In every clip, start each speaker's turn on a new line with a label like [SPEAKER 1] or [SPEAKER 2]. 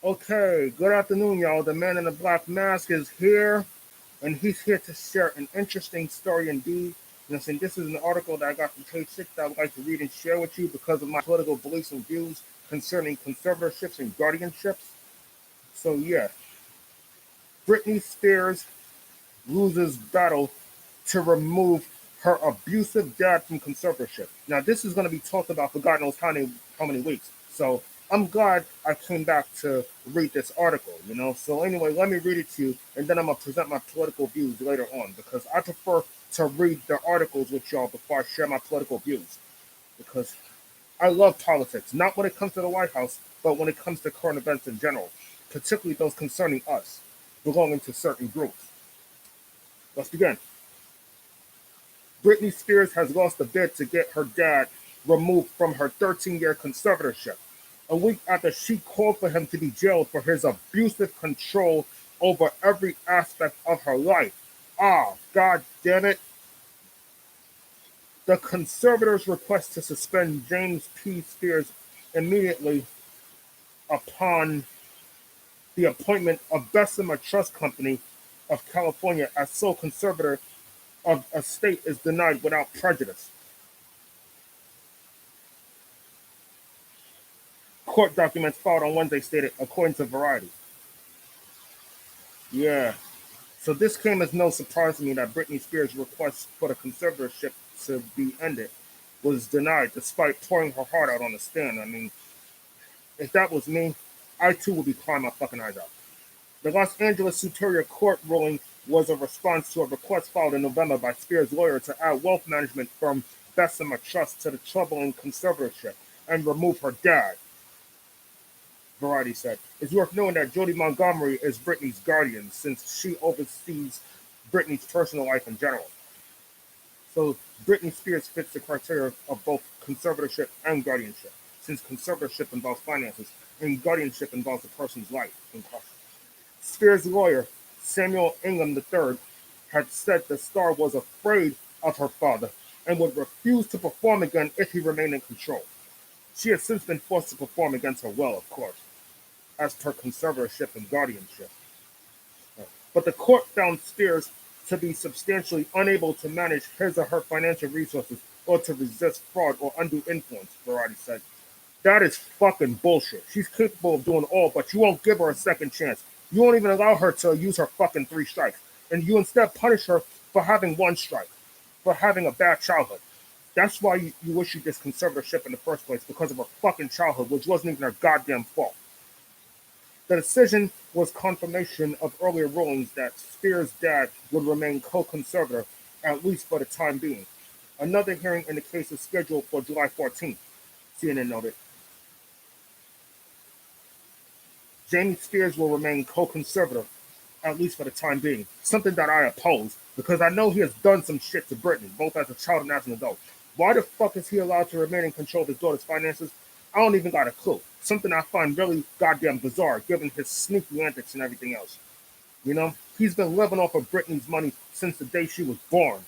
[SPEAKER 1] Okay, good afternoon, y'all. The man in the black mask is here, and he's here to share an interesting story indeed. Listen, this is an article that I got from Page Six that I would like to read and share with you because of my political beliefs and views concerning conservatorships and guardianships. So, yeah, Britney Spears loses battle to remove her abusive dad from conservatorship. Now, this is going to be talked about for God knows how many weeks. So, I'm glad I came back to read this article. So, anyway, let me read it to you, and then I'm going to present my political views later on because I prefer to read the articles with y'all before I share my political views because I love politics, not when it comes to the White House, but when it comes to current events in general, particularly those concerning us, belonging to certain groups. Let's begin. Britney Spears has lost a bid to get her dad removed from her 13-year conservatorship. A week after she called for him to be jailed for his abusive control over every aspect of her life. Ah, God damn it. The conservators request to suspend James P. Spears immediately upon the appointment of Bessemer Trust Company of California as sole conservator of a state is denied without prejudice. Court documents filed on Wednesday stated, according to Variety. Yeah. So this came as no surprise to me that Britney Spears' request for the conservatorship to be ended was denied despite pouring her heart out on the stand. I mean, if that was me, I too would be crying my fucking eyes out. The Los Angeles Superior Court ruling was a response to a request filed in November by Spears' lawyer to add wealth management firm Bessemer Trust to the troubling conservatorship and remove her dad. Variety said. It's worth knowing that Jody Montgomery is Britney's guardian since she oversees Britney's personal life in general. So Britney Spears fits the criteria of both conservatorship and guardianship, since conservatorship involves finances and guardianship involves a person's life in question. Spears' lawyer, Samuel Ingham III, had said the star was afraid of her father and would refuse to perform again if he remained in control. She has since been forced to perform against her will, of course, as per conservatorship and guardianship. But the court found Spears to be substantially unable to manage his or her financial resources or to resist fraud or undue influence, Variety said. That is fucking bullshit. She's capable of doing all, but you won't give her a second chance. You won't even allow her to use her fucking 3 strikes. And you instead punish her for having 1 strike, for having a bad childhood. That's why you issued this conservatorship in the first place, because of her fucking childhood, which wasn't even her goddamn fault. The decision was confirmation of earlier rulings that Spears' dad would remain co-conservator, at least for the time being. Another hearing in the case is scheduled for July 14th, CNN noted. Jamie Spears will remain co-conservator, at least for the time being, something that I oppose, because I know he has done some shit to Britney, both as a child and as an adult. Why the fuck is he allowed to remain in control of his daughter's finances? I don't even got a clue. Something I find really goddamn bizarre, given his sneaky antics and everything else. He's been living off of Britney's money since the day she was born.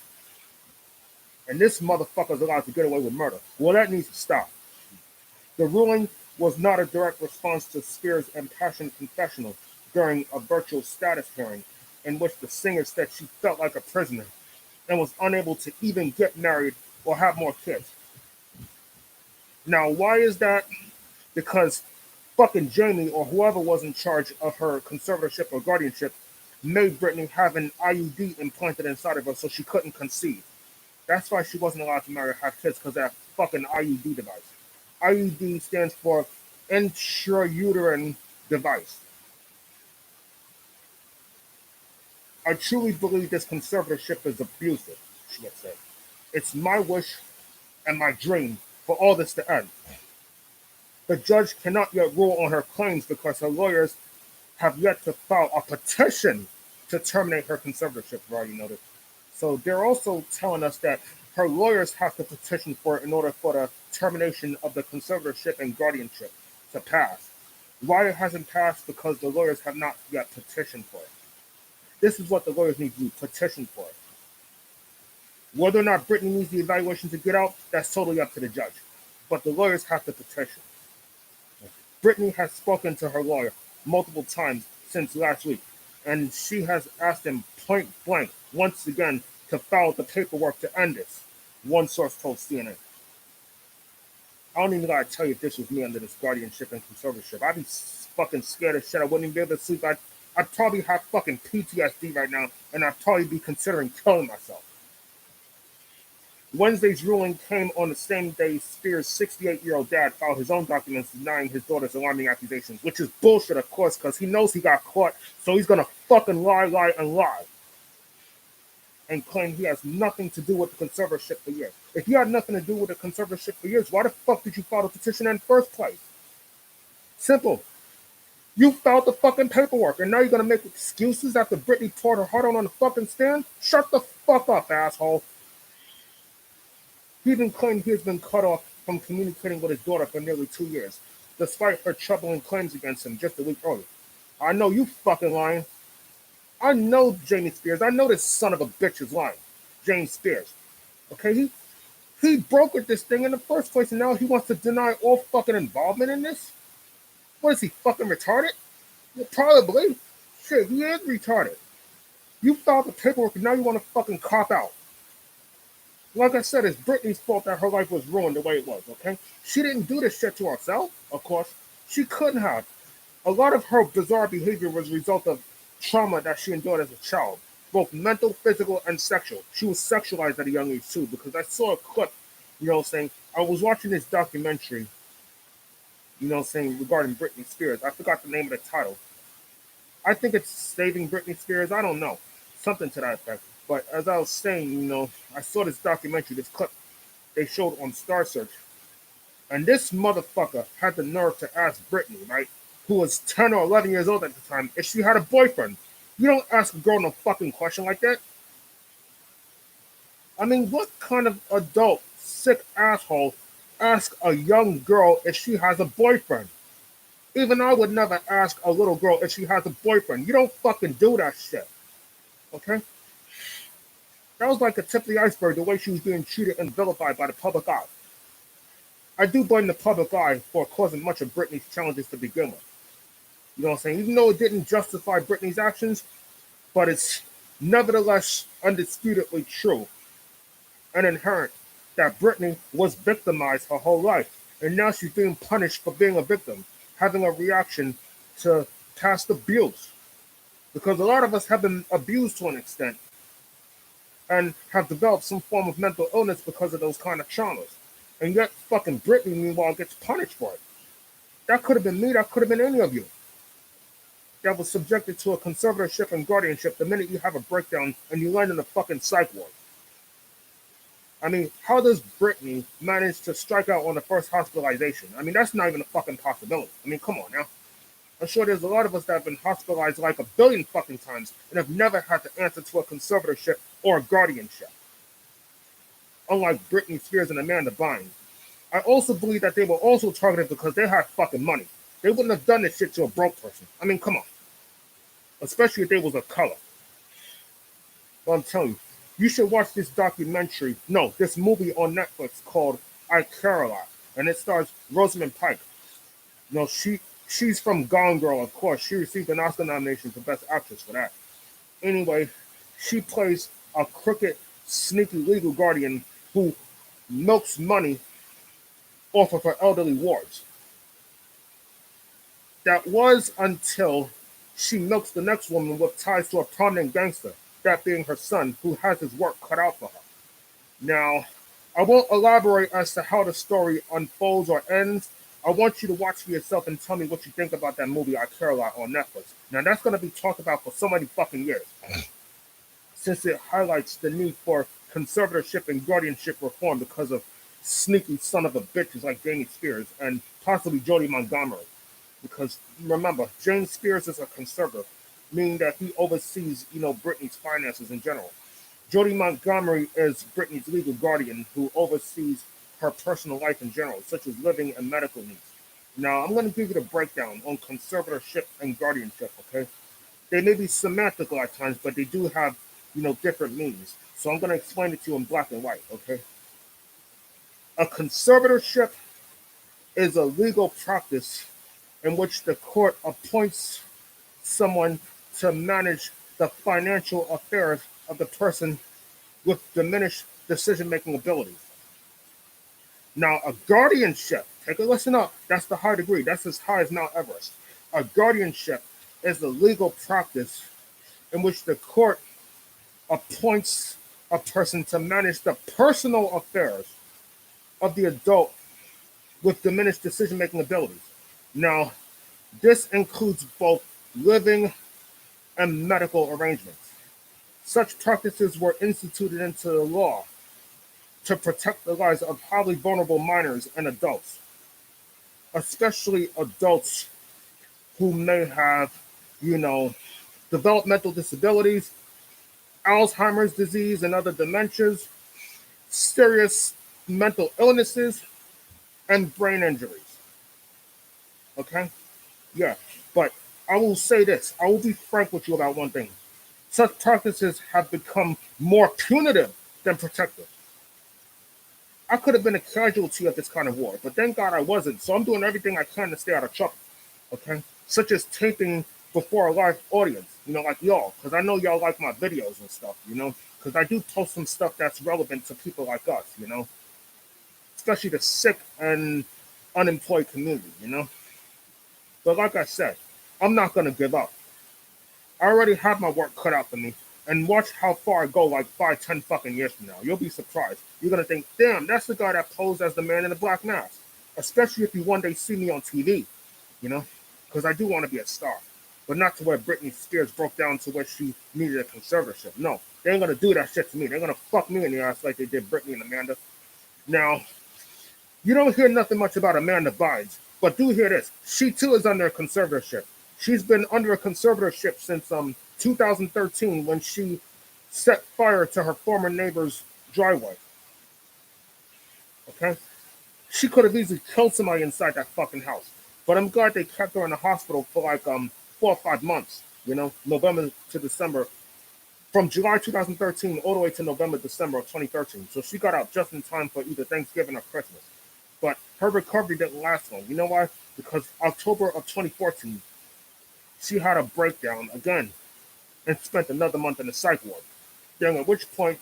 [SPEAKER 1] And this motherfucker's allowed to get away with murder. Well, that needs to stop. The ruling was not a direct response to Spears' impassioned confessional during a virtual status hearing in which the singer said she felt like a prisoner and was unable to even get married or have more kids. Now, why is that? Because fucking Jamie or whoever was in charge of her conservatorship or guardianship made Britney have an IUD implanted inside of her so she couldn't conceive. That's why she wasn't allowed to marry or have kids, because of that fucking IUD device. IUD stands for intrauterine device. I truly believe this conservatorship is abusive, she had said. It's my wish and my dream for all this to end. The judge cannot yet rule on her claims because her lawyers have yet to file a petition to terminate her conservatorship, Variety noted. So they're also telling us that her lawyers have to petition for it in order for the termination of the conservatorship and guardianship to pass. Why it hasn't passed? Because the lawyers have not yet petitioned for it. This is what the lawyers need to do, petition for it. Whether or not Britney needs the evaluation to get out, that's totally up to the judge. But the lawyers have to petition. Britney has spoken to her lawyer, multiple times since last week, and she has asked him point blank once again to file the paperwork to end this. One source told CNN. I don't even gotta tell you if this was me under this guardianship and conservatorship. I'd be fucking scared as shit. I wouldn't even be able to sleep. I'd probably have fucking PTSD right now, and I'd probably be considering killing myself. Wednesday's ruling came on the same day Spears' 68-year-old dad filed his own documents denying his daughter's alarming accusations, which is bullshit, of course, because he knows he got caught, so he's gonna fucking lie, and lie. And claim he has nothing to do with the conservatorship for years. If you had nothing to do with the conservatorship for years, why the fuck did you file the petition in the first place? Simple. You filed the fucking paperwork, and now you're gonna make excuses after Britney poured her heart out on the fucking stand? Shut the fuck up, asshole. He even claimed he has been cut off from communicating with his daughter for nearly 2 years, despite her troubling claims against him just a week earlier. I know you fucking lying. I know Jamie Spears. I know this son of a bitch is lying. James Spears. Okay, he brokered this thing in the first place, and now he wants to deny all fucking involvement in this? What is he, fucking retarded? Yeah, probably. Shit, he is retarded. You filed the paperwork, and now you want to fucking cop out. Like I said, it's Britney's fault that her life was ruined the way it was, okay? She didn't do this shit to herself, of course. She couldn't have. A lot of her bizarre behavior was a result of trauma that she endured as a child, both mental, physical, and sexual. She was sexualized at a young age too, because I saw a clip, saying, I was watching this documentary, saying regarding Britney Spears. I forgot the name of the title. I think it's Saving Britney Spears. I don't know. Something to that effect. But as I was saying, I saw this documentary, this clip they showed on Star Search. And this motherfucker had the nerve to ask Britney, right, who was 10 or 11 years old at the time, if she had a boyfriend. You don't ask a girl no fucking question like that. I mean, what kind of adult, sick asshole asks a young girl if she has a boyfriend? Even I would never ask a little girl if she has a boyfriend. You don't fucking do that shit. Okay? That was like a tip of the iceberg, the way she was being treated and vilified by the public eye. I do blame the public eye for causing much of Britney's challenges to begin with. You know what I'm saying? Even though it didn't justify Britney's actions, but it's nevertheless undisputedly true and inherent that Britney was victimized her whole life. And now she's being punished for being a victim, having a reaction to past abuse. Because a lot of us have been abused to an extent and have developed some form of mental illness because of those kind of traumas. And yet fucking Britney, meanwhile, gets punished for it. That could have been me, that could have been any of you that was subjected to a conservatorship and guardianship the minute you have a breakdown and you land in a fucking psych ward. I mean, how does Britney manage to strike out on the first hospitalization? I mean, that's not even a fucking possibility. I mean, come on now. I'm sure there's a lot of us that have been hospitalized like a billion fucking times and have never had to answer to a conservatorship or a guardianship. Unlike Britney Spears and Amanda Bynes. I also believe that they were also targeted because they had fucking money. They wouldn't have done this shit to a broke person. I mean, come on. Especially if they was a color. Well, I'm telling you, you should watch this documentary, this movie on Netflix called I Care a Lot. And it stars Rosamund Pike. She's from Gone Girl, of course. She received an Oscar nomination for Best Actress for that. Anyway, she plays a crooked, sneaky legal guardian who milks money off of her elderly wards. That was until she milks the next woman with ties to a prominent gangster, that being her son, who has his work cut out for her. Now, I won't elaborate as to how the story unfolds or ends. I want you to watch for yourself and tell me what you think about that movie I Care a Lot on Netflix. Now, that's going to be talked about for so many fucking years, since it highlights the need for conservatorship and guardianship reform because of sneaky son of a bitches like Jamie Spears and possibly Jody Montgomery. Because remember, James Spears is a conservator, meaning that he oversees, Britney's finances in general. Jody Montgomery is Britney's legal guardian who oversees her personal life in general, such as living and medical needs. Now, I'm going to give you the breakdown on conservatorship and guardianship, okay? They may be semantical at times, but they do have, different meanings. So I'm going to explain it to you in black and white, okay? A conservatorship is a legal practice in which the court appoints someone to manage the financial affairs of the person with diminished decision making abilities. Now, a guardianship, take a listen up, that's the high degree, that's as high as Mount Everest. A guardianship is the legal practice in which the court appoints a person to manage the personal affairs of the adult with diminished decision making abilities. Now, this includes both living and medical arrangements. Such practices were instituted into the law to protect the lives of highly vulnerable minors and adults, especially adults who may have, you know, developmental disabilities, Alzheimer's disease and other dementias, serious mental illnesses, and brain injuries. Okay? Yeah. But I will say this, I will be frank with you about one thing. Such practices have become more punitive than protective. I could have been a casualty of this kind of war, but thank God I wasn't. So I'm doing everything I can to stay out of trouble. Okay? Such as taping before a live audience, like y'all, because I know y'all like my videos and stuff, because I do post some stuff that's relevant to people like us, especially the sick and unemployed community. But like I said, I'm not going to give up. I already have my work cut out for me. And watch how far I go, like 5, 10 fucking years from now. You'll be surprised. You're going to think, damn, that's the guy that posed as the man in the black mask. Especially if you one day see me on TV, because I do want to be a star. But not to where Britney Spears broke down to where she needed a conservatorship. No, they ain't going to do that shit to me. They're going to fuck me in the ass like they did Britney and Amanda. Now, you don't hear nothing much about Amanda Bynes, but do hear this. She too is under a conservatorship. She's been under a conservatorship since 2013 when she set fire to her former neighbor's driveway. Okay? She could have easily killed somebody inside that fucking house. But I'm glad they kept her in the hospital for like 4 or 5 months, November to December. From July 2013 all the way to November, December of 2013. So she got out just in time for either Thanksgiving or Christmas. But her recovery didn't last long. You know why? Because October of 2014, she had a breakdown again and spent another month in the psych ward. During at which point,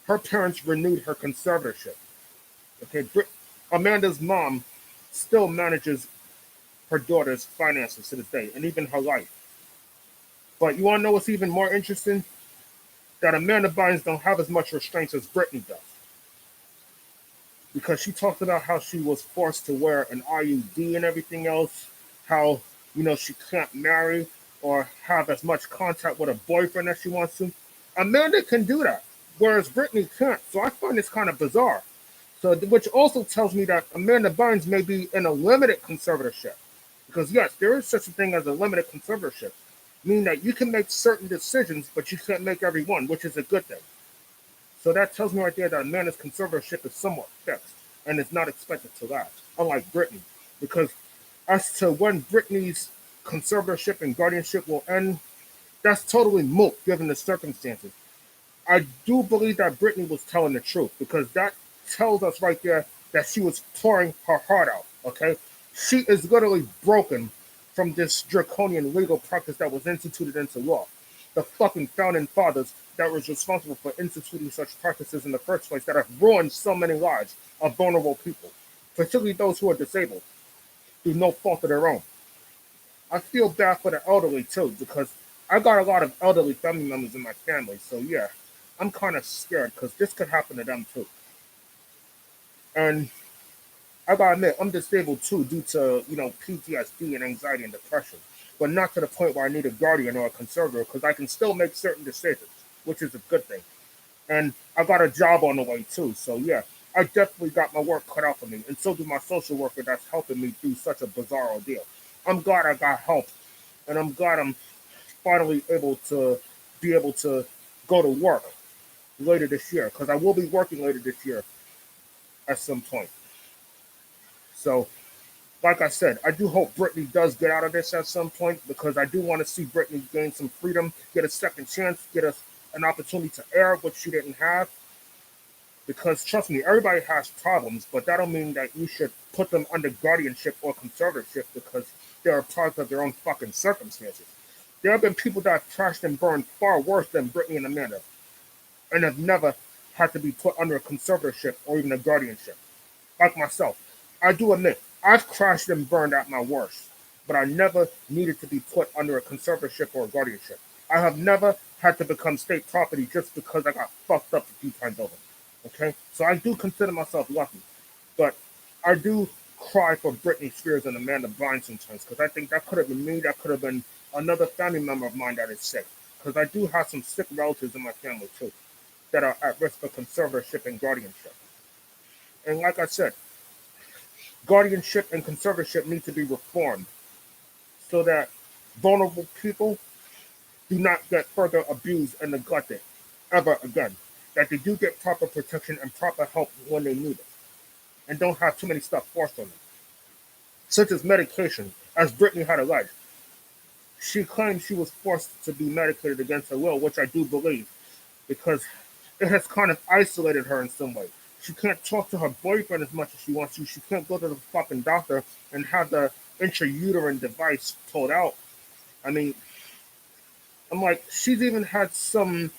[SPEAKER 1] her parents renewed her conservatorship. Okay, Amanda's mom still manages her daughter's finances to this day, and even her life. But you want to know what's even more interesting? That Amanda Bynes don't have as much restraints as Britney does. Because she talked about how she was forced to wear an IUD and everything else, how, she can't marry or have as much contact with a boyfriend as she wants to. Amanda can do that, whereas Britney can't. So I find this kind of bizarre. So, which also tells me that Amanda Bynes may be in a limited conservatorship. Because yes, there is such a thing as a limited conservatorship, meaning that you can make certain decisions, but you can't make every one, which is a good thing. So that tells me right there that Amanda's conservatorship is somewhat fixed and is not expected to last, unlike Britney. Because as to when Britney's conservatorship and guardianship will end, that's totally moot given the circumstances. I do believe that Britney was telling the truth because that tells us right there that she was pouring her heart out, okay? She is literally broken from this draconian legal practice that was instituted into law. The fucking founding fathers that was responsible for instituting such practices in the first place that have ruined so many lives of vulnerable people, particularly those who are disabled, through no fault of their own. I feel bad for the elderly too, because I got a lot of elderly family members in my family, so yeah, I'm kind of scared because this could happen to them too. And I gotta admit, I'm disabled too due to, PTSD and anxiety and depression, but not to the point where I need a guardian or a conservator because I can still make certain decisions, which is a good thing. And I got a job on the way too, so yeah, I definitely got my work cut out for me, and so do my social worker that's helping me through such a bizarre ordeal. I'm glad I got help, and I'm glad I'm finally able to go to work later this year, because I will be working later this year at some point. So, like I said, I do hope Britney does get out of this at some point because I do want to see Britney gain some freedom, get a second chance, get an opportunity to air what she didn't have. Because trust me, everybody has problems, but that don't mean that you should put them under guardianship or conservatorship because they're a product of their own fucking circumstances. There have been people that have crashed and burned far worse than Britney and Amanda, and have never had to be put under a conservatorship or even a guardianship. Like myself, I do admit I've crashed and burned at my worst, but I never needed to be put under a conservatorship or a guardianship. I have never had to become state property just because I got fucked up a few times over. Okay, so I do consider myself lucky, but I do cry for Britney Spears and Amanda Bynes sometimes because I think that could have been me. That could have been another family member of mine that is sick. Because I do have some sick relatives in my family too that are at risk for conservatorship and guardianship. And like I said, guardianship and conservatorship need to be reformed so that vulnerable people do not get further abused and neglected ever again. That they do get proper protection and proper help when they need it. And don't have too many stuff forced on them. Such as medication, as Britney had alleged. She claimed she was forced to be medicated against her will, which I do believe, because it has kind of isolated her in some way. She can't talk to her boyfriend as much as she wants to. She can't go to the fucking doctor and have the intrauterine device pulled out. I mean, I'm like, she's even had some,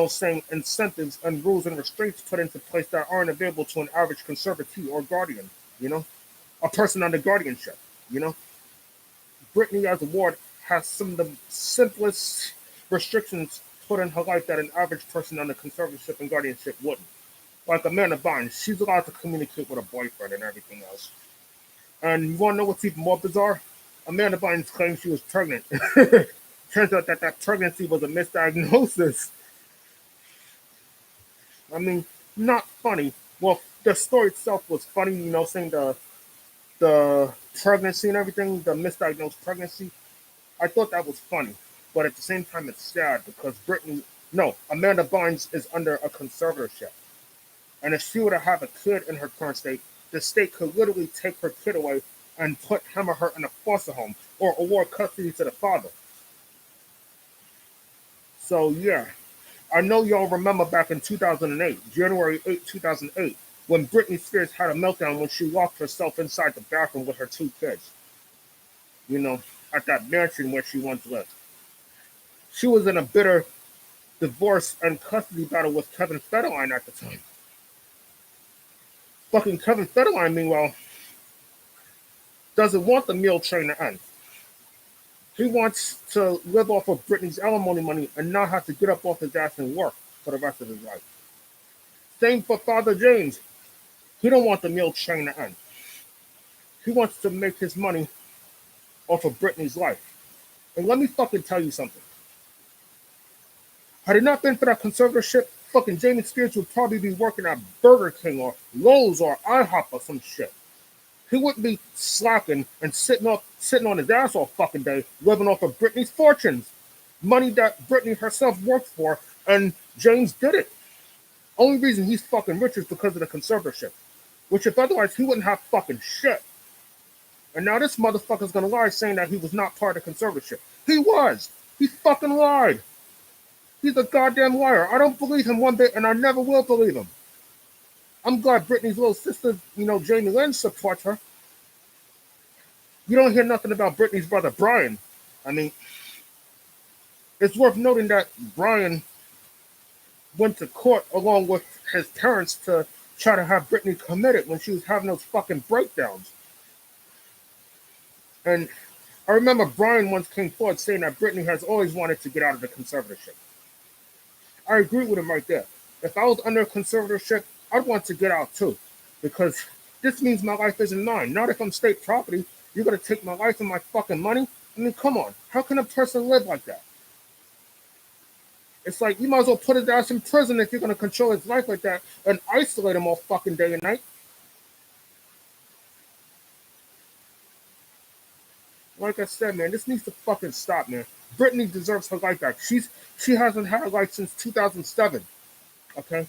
[SPEAKER 1] saying incentives and rules and restraints put into place that aren't available to an average conservatee or guardian, a person under guardianship, you know. Brittany as a ward has some of the simplest restrictions put in her life that an average person under conservatorship and guardianship wouldn't. Like Amanda Bynes, she's allowed to communicate with her boyfriend and everything else. And you want to know what's even more bizarre? Amanda Bynes claims she was pregnant. Turns out that pregnancy was a misdiagnosis. I mean, not funny. Well, the story itself was funny, saying the pregnancy and everything, the misdiagnosed pregnancy. I thought that was funny, but at the same time, it's sad because Amanda Bynes is under a conservatorship, and if she were to have a kid in her current state, the state could literally take her kid away and put him or her in a foster home or award custody to the father. So yeah, I know y'all remember back in 2008, January 8, 2008, when Britney Spears had a meltdown when she locked herself inside the bathroom with her two kids, at that mansion where she once lived. She was in a bitter divorce and custody battle with Kevin Federline at the time. Fucking Kevin Federline, meanwhile, doesn't want the meal train to end. He wants to live off of Britney's alimony money and not have to get up off his ass and work for the rest of his life. Same for Father James. He don't want the meal train to end. He wants to make his money off of Britney's life. And let me fucking tell you something. Had it not been for that conservatorship, fucking Jamie Spears would probably be working at Burger King or Lowe's or IHOP or some shit. He wouldn't be slacking and sitting on his ass all fucking day, living off of Britney's fortunes. Money that Britney herself worked for, and James did it. Only reason he's fucking rich is because of the conservatorship. Which if otherwise, he wouldn't have fucking shit. And now this motherfucker's gonna lie saying that he was not part of the conservatorship. He was. He fucking lied. He's a goddamn liar. I don't believe him one bit, and I never will believe him. I'm glad Britney's little sister, Jamie Lynn, supports her. You don't hear nothing about Britney's brother, Brian. I mean, it's worth noting that Brian went to court along with his parents to try to have Britney committed when she was having those fucking breakdowns. And I remember Brian once came forward saying that Britney has always wanted to get out of the conservatorship. I agree with him right there. If I was under a conservatorship, I'd want to get out too. Because this means my life isn't mine. Not if I'm state property. You're going to take my life and my fucking money? I mean, come on. How can a person live like that? It's like you might as well put his ass in prison if you're going to control his life like that and isolate him all fucking day and night. Like I said, man, this needs to fucking stop, man. Britney deserves her life back. She hasn't had a life since 2007, okay?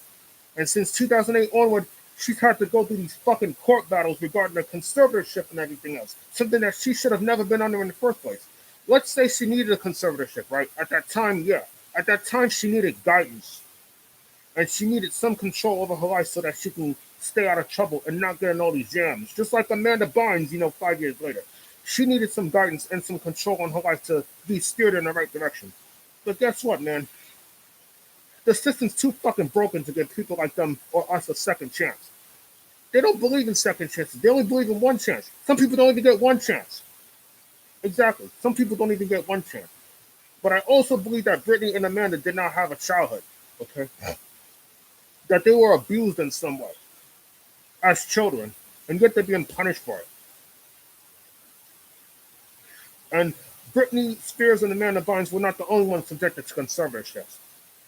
[SPEAKER 1] And since 2008 onward, she's had to go through these fucking court battles regarding the conservatorship and everything else. Something that she should have never been under in the first place. Let's say she needed a conservatorship, right? At that time, yeah. At that time, she needed guidance. And she needed some control over her life so that she can stay out of trouble and not get in all these jams. Just like Amanda Bynes, 5 years later. She needed some guidance and some control on her life to be steered in the right direction. But guess what, man? The system's too fucking broken to give people like them or us a second chance. They don't believe in second chances. They only believe in one chance. Some people don't even get one chance. Exactly. Some people don't even get one chance. But I also believe that Britney and Amanda did not have a childhood. Okay? That they were abused in some way as children, and yet they're being punished for it. And Britney Spears and Amanda Bynes were not the only ones subjected to conservatorships.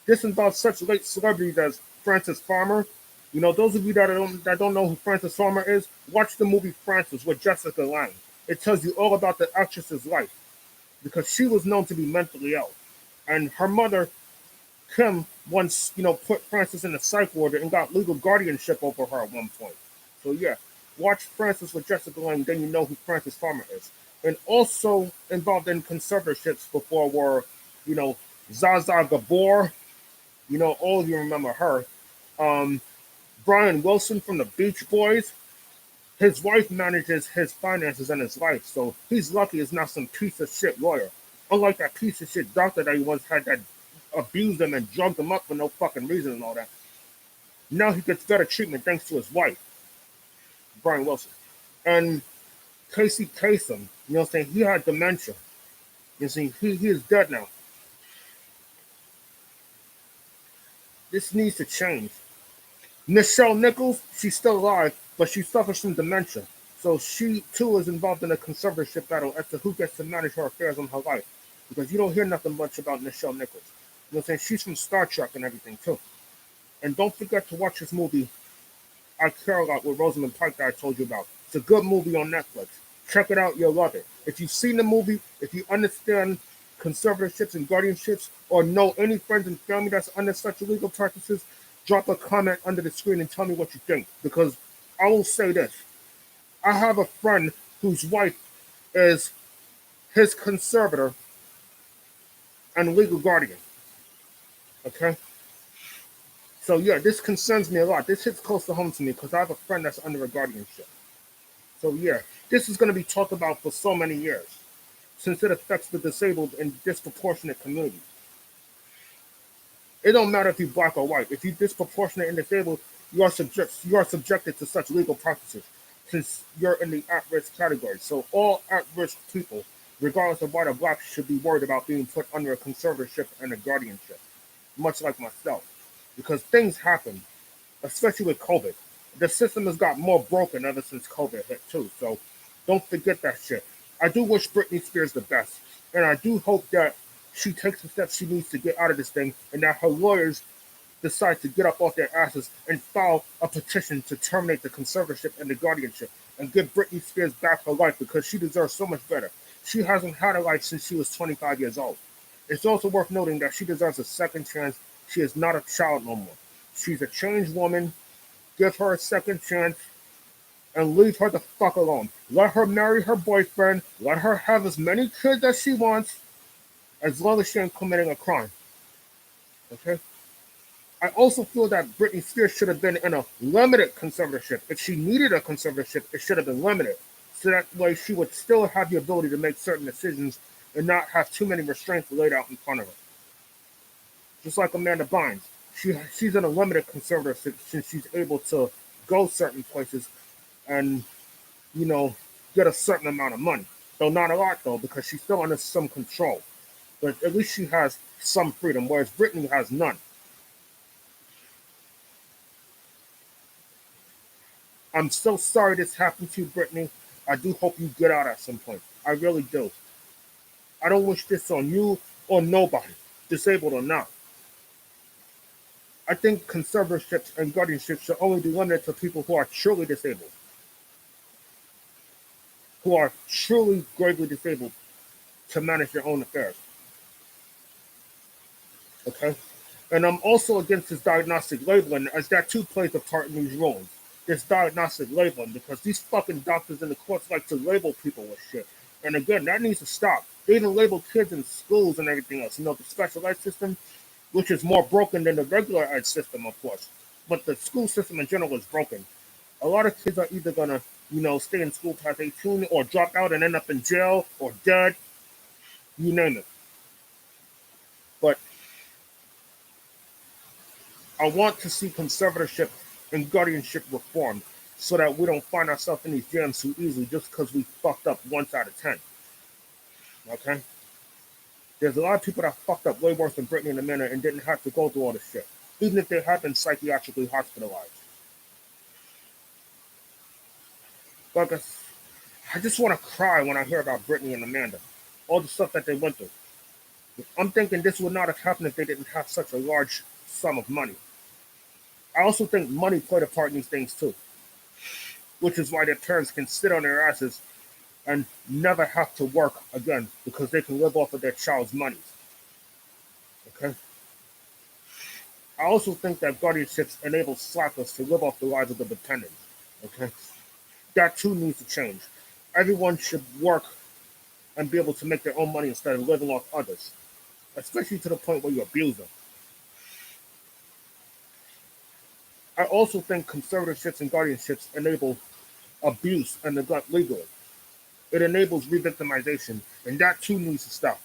[SPEAKER 1] This involves such late celebrities as Frances Farmer. You know, those of you that don't know who Frances Farmer is, watch the movie Frances with Jessica Lange. It tells you all about the actress's life because she was known to be mentally ill. And her mother, Kim, once, put Frances in a psych ward and got legal guardianship over her at one point. So yeah, watch Frances with Jessica Lange, then you know who Frances Farmer is. And also involved in conservatorships before were, Zaza Gabor. All of you remember her. Um, Brian Wilson from the Beach Boys. His wife manages his finances and his life, so he's lucky he's not some piece of shit lawyer. Unlike that piece of shit doctor that he once had that abused him and drugged him up for no fucking reason and all that. Now he gets better treatment thanks to his wife, Brian Wilson. And Casey Kasem, he had dementia. He is dead now. This needs to change. Nichelle Nichols, she's still alive, but she suffers from dementia. So she, too, is involved in a conservatorship battle as to who gets to manage her affairs in her life. Because you don't hear nothing much about Nichelle Nichols. She's from Star Trek and everything, too. And don't forget to watch this movie, I Care a Lot, with Rosamund Pike that I told you about. It's a good movie on Netflix. Check it out, you'll love it. If you've seen the movie, if you understand conservatorships and guardianships, or know any friends and family that's under such illegal practices, drop a comment under the screen and tell me what you think. Because I will say this. I have a friend whose wife is his conservator and legal guardian. Okay? So yeah, this concerns me a lot. This hits close to home to me because I have a friend that's under a guardianship. So yeah, this is going to be talked about for so many years since it affects the disabled in disproportionate communities. It don't matter if you're black or white. If you're disproportionate and disabled, you are subjected to such legal practices since you're in the at-risk category. So all at-risk people, regardless of white or black, should be worried about being put under a conservatorship and a guardianship, much like myself. Because things happen, especially with COVID. The system has got more broken ever since COVID hit too. So don't forget that shit. I do wish Britney Spears the best. And I do hope that she takes the steps she needs to get out of this thing and that her lawyers decide to get up off their asses and file a petition to terminate the conservatorship and the guardianship and give Britney Spears back her life because she deserves so much better. She hasn't had a life since she was 25 years old. It's also worth noting that she deserves a second chance. She is not a child no more. She's a changed woman. Give her a second chance and leave her the fuck alone. Let her marry her boyfriend. Let her have as many kids as she wants as long as she ain't committing a crime. Okay? I also feel that Britney Spears should have been in a limited conservatorship. If she needed a conservatorship, it should have been limited. So that way she would still have the ability to make certain decisions and not have too many restraints laid out in front of her. Just like Amanda Bynes. She's in a limited conservatorship since she's able to go certain places and, get a certain amount of money. Though not a lot, though, because she's still under some control. But at least she has some freedom, whereas Britney has none. I'm so sorry this happened to you, Britney. I do hope you get out at some point. I really do. I don't wish this on you or nobody, disabled or not. I think conservatorships and guardianships should only be limited to people who are truly disabled, who are truly gravely disabled to manage their own affairs. Okay? And I'm also against this diagnostic labeling, as that too plays a part in these rulings. This diagnostic labeling, because these fucking doctors in the courts like to label people with shit. And again, that needs to stop. They even label kids in schools and everything else. The special ed system, which is more broken than the regular ed system, of course. But the school system in general is broken. A lot of kids are either gonna, stay in school past 18 or drop out and end up in jail or dead, you name it. But I want to see conservatorship and guardianship reformed so that we don't find ourselves in these jams too easily just because we fucked up once out of 10. Okay? There's a lot of people that fucked up way worse than Britney and Amanda and didn't have to go through all this shit, even if they have been psychiatrically hospitalized. Like I just want to cry when I hear about Britney and Amanda, all the stuff that they went through. I'm thinking this would not have happened if they didn't have such a large sum of money. I also think money played a part in these things too, which is why their parents can sit on their asses and never have to work again because they can live off of their child's monies. Okay? I also think that guardianships enable slackers to live off the lives of the dependents. Okay? That too needs to change. Everyone should work and be able to make their own money instead of living off others, especially to the point where you abuse them. I also think conservatorships and guardianships enable abuse and neglect legally. It enables re-victimization, and that too needs to stop.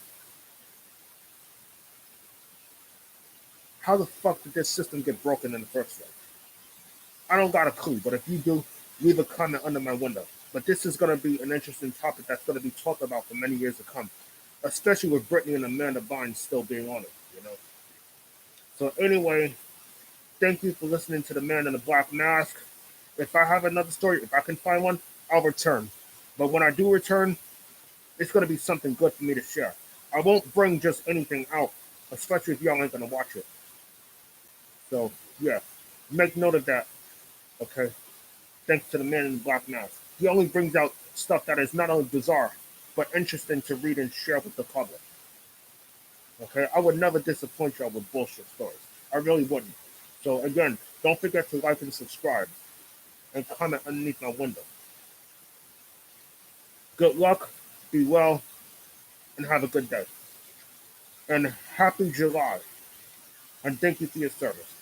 [SPEAKER 1] How the fuck did this system get broken in the first place? I don't got a clue, but if you do, leave a comment under my window. But this is going to be an interesting topic that's going to be talked about for many years to come, especially with Britney and Amanda Bynes still being on it. So anyway, thank you for listening to The Man in the Black Mask. If I have another story, if I can find one, I'll return. But when I do return, it's going to be something good for me to share. I won't bring just anything out, especially if y'all ain't going to watch it. So, yeah, make note of that, okay? Thanks to The Man in the Black Mask. He only brings out stuff that is not only bizarre, but interesting to read and share with the public. Okay? I would never disappoint y'all with bullshit stories. I really wouldn't. So, again, don't forget to like and subscribe and comment underneath my window. Good luck, be well, and have a good day. And happy July. And thank you for your service.